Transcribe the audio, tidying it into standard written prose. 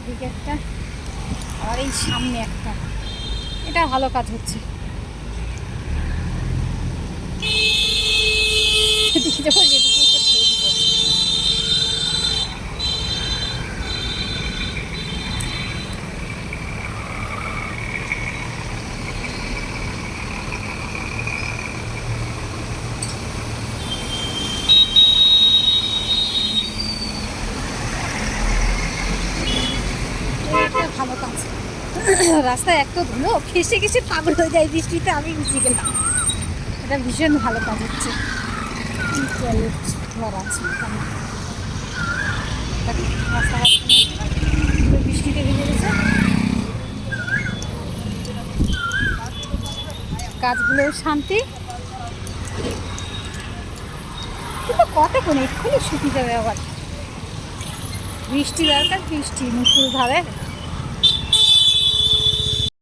এদিকে একটা, আর এই সামনে একটা। এটা ভালো কাজ হচ্ছে। এদিকে যখন এদিকে এসে ধুয়ে দিব। এটা ভালো কাজ। রাস্তায় এত ধুলো, ঘেসে ঘেসে পাগল হয়ে যায় বৃষ্টিতে, আমি ভিজে গেলাম। এটা ভীষণ ভালো কাজ হচ্ছে। টয়লেট ঘর আছে এখানে। রাস্তাঘাট পুরো বৃষ্টিতে ভিজে গেছে। গাছগুলোও শান্তি। কিন্তু কতক্ষণ, এক্ষুনি শুকিয়ে যাবে আবার। বৃষ্টি দরকার, বৃষ্টি মুসুলধারে।